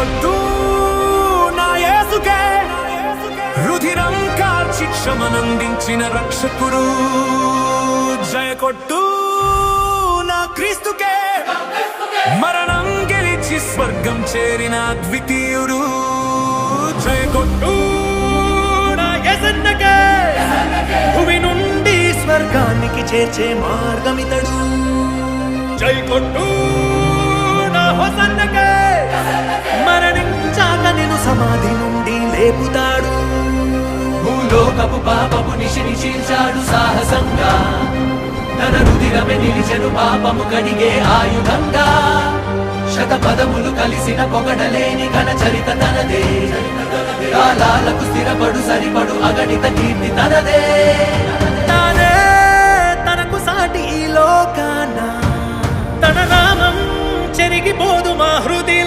కొట్టు నా యేసుకే, రుధిరం కార్చి క్షమనందించిన రక్షకుడు. జయ కొట్టు నా క్రీస్తుకే, మరణం గెలిచి స్వర్గం చేరిన ద్వితీయుడు. జయ కొట్టు నా యేసన్నకే, భూమి నుండి స్వర్గానికి చేర్చే మార్గమితడు. జై కొట్టు నా హోసన్నకే, మరణించాక నిన్ను సమాధి నుండి లేపుతాడు. భూలోకపు పాపపు నిశిని చీల్చాడు సాహసంగా, తన రుధిరమే నిలిచెను పాపము కడిగే ఆయుధంగా. శతపదములు కలిసిన పొగడలేని ఘన చరిత తనదే, కాలాలకు స్థిరపడు సరిపడు అగణిత కీర్తి తనదే. తానే తనకు సాటి ఈ లోకాన, తన నామం చెరిగిపోదు మా హృదయ